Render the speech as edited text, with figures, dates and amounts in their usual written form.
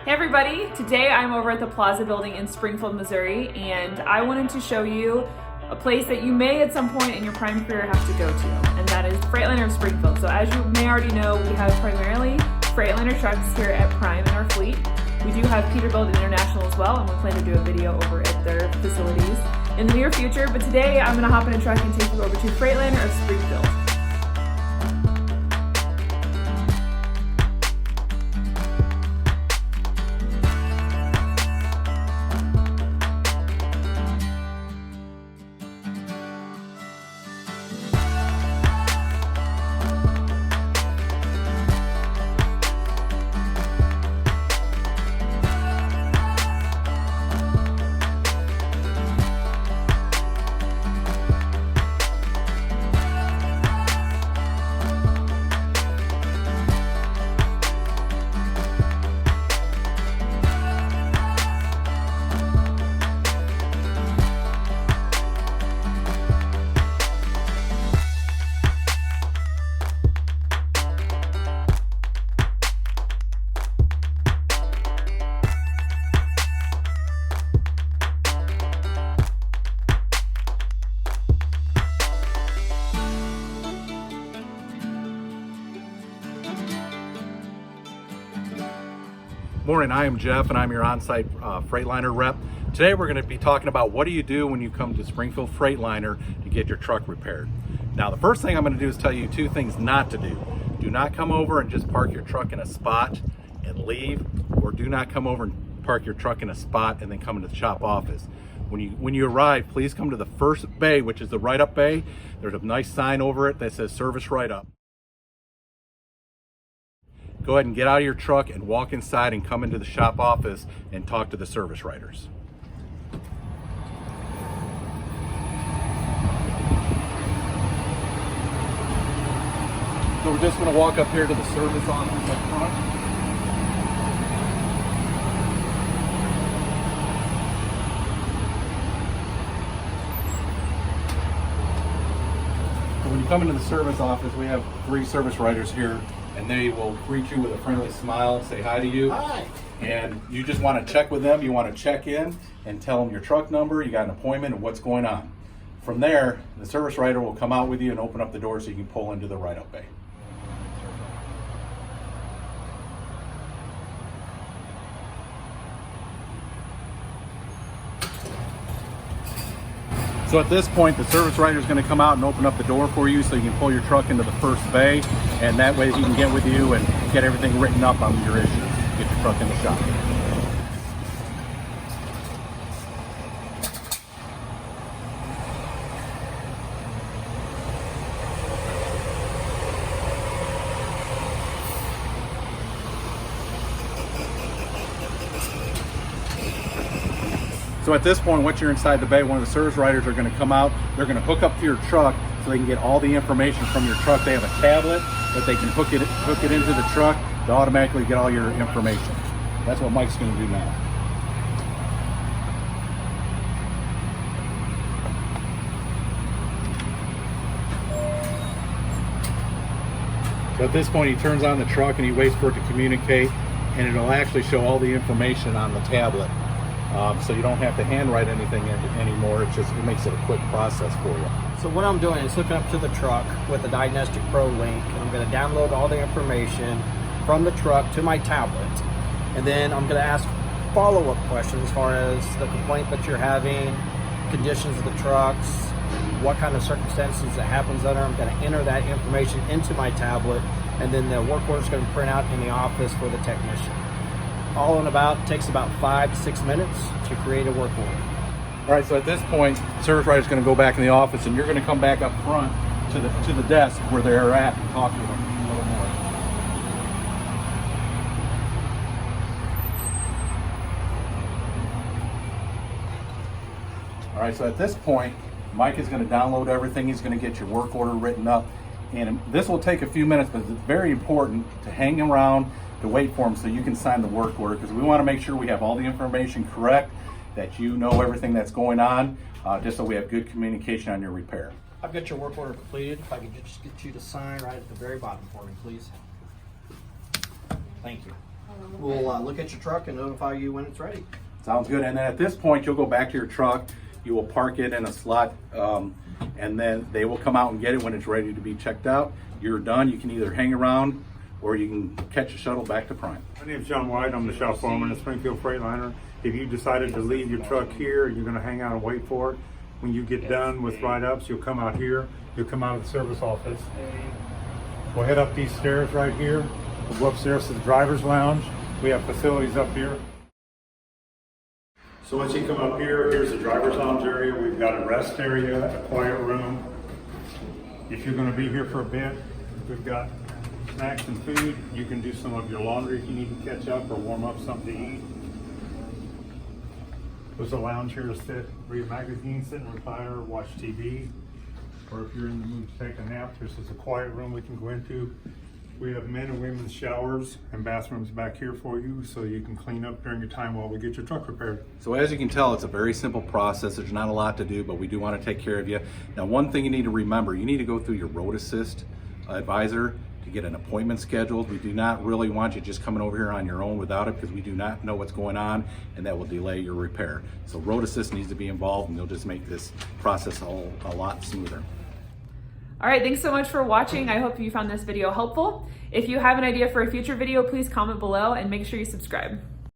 Hey everybody, today I'm over at the Plaza Building in Springfield, Missouri, and I wanted to show you a place that you may at some point in your Prime career have to go to, and that is Freightliner of Springfield. So as you may already know, we have primarily Freightliner trucks here at Prime in our fleet. We do have Peterbilt International as well, and we plan to do a video over at their facilities in the near future, but today I'm gonna hop in a truck and take you over to Freightliner of Springfield. Morning, I am Jeff and I'm your on-site Freightliner rep. Today we're going to be talking about what do you do when you come to Springfield Freightliner to get your truck repaired. Now the first thing I'm going to do is tell you two things not to do. Do not come over and just park your truck in a spot and leave, or do not come over and park your truck in a spot and then come into the shop office. When you arrive, please come to the first bay, which is the write-up bay. There's a nice sign over it that says service write-up. Go ahead and get out of your truck and walk inside and come into the shop office and talk to the service writers. So we're just going to walk up here to the service office up front. So when you come into the service office, we have 3 service writers here, and they will greet you with a friendly smile, say hi to you. Hi. And you just want to check with them. You want to check in and tell them your truck number, you got an appointment, and what's going on. From there, the service writer will come out with you and open up the door so you can pull into the write-up bay. So at this point, the service writer is going to come out and open up the door for you so you can pull your truck into the first bay, and that way he can get with you and get everything written up on your issues. Get your truck in the shop. So at this point, once you're inside the bay, one of the service writers are going to come out. They're going to hook up to your truck so they can get all the information from your truck. They have a tablet that they can hook it into the truck to automatically get all your information. That's what Mike's going to do now. So at this point, he turns on the truck and he waits for it to communicate, and it'll actually show all the information on the tablet. So you don't have to handwrite anything anymore. It makes it a quick process for you. So what I'm doing is hooking up to the truck with the Diagnostic Pro link, and I'm going to download all the information from the truck to my tablet, and then I'm going to ask follow-up questions as far as the complaint that you're having, conditions of the trucks, what kind of circumstances it happens under. I'm going to enter that information into my tablet, and then the work order is going to print out in the office for the technician. All in takes about 5 to 6 minutes to create a work order. All right, so at this point, the service writer is going to go back in the office, and you're going to come back up front to the desk where they're at and talk to them a little more. All right, so at this point, Mike is going to download everything. He's going to get your work order written up, and this will take a few minutes, but it's very important to hang around to wait for him so you can sign the work order, because we want to make sure we have all the information correct, that you know everything that's going on, just so we have good communication on your repair. I've got your work order completed. If I could just get you to sign right at the very bottom for me, please. Thank you. We'll look at your truck and notify you when it's ready. Sounds good. And then at this point, you'll go back to your truck. You will park it in a slot, and then they will come out and get it when it's ready to be checked out. You're done. You can either hang around or you can catch a shuttle back to Prime. My name's John White. I'm the shop foreman at Springfield Freightliner. If you decided to leave your truck here, you're going to hang out and wait for it. When you get done with write-ups, you'll come out here. You'll come out of the service office. We'll head up these stairs right here. We'll go upstairs to the driver's lounge. We have facilities up here. So once you come up here, here's the driver's lounge area. We've got a rest area, a quiet room. If you're going to be here for a bit, we've got snacks and food. You can do some of your laundry if you need to catch up or warm up something to eat. There's a lounge here to sit, read a magazine, sit and retire, watch TV. Or if you're in the mood to take a nap, this is a quiet room we can go into. We have men and women's showers and bathrooms back here for you so you can clean up during your time while we get your truck repaired. So as you can tell, it's a very simple process. There's not a lot to do, but we do want to take care of you. Now, one thing you need to remember, you need to go through your road assist advisor to get an appointment scheduled. We do not really want you just coming over here on your own without it, because we do not know what's going on, and that will delay your repair. So road assist needs to be involved, and they'll just make this process a lot smoother. All right, thanks so much for watching. I hope you found this video helpful. If you have an idea for a future video, please comment below and make sure you subscribe.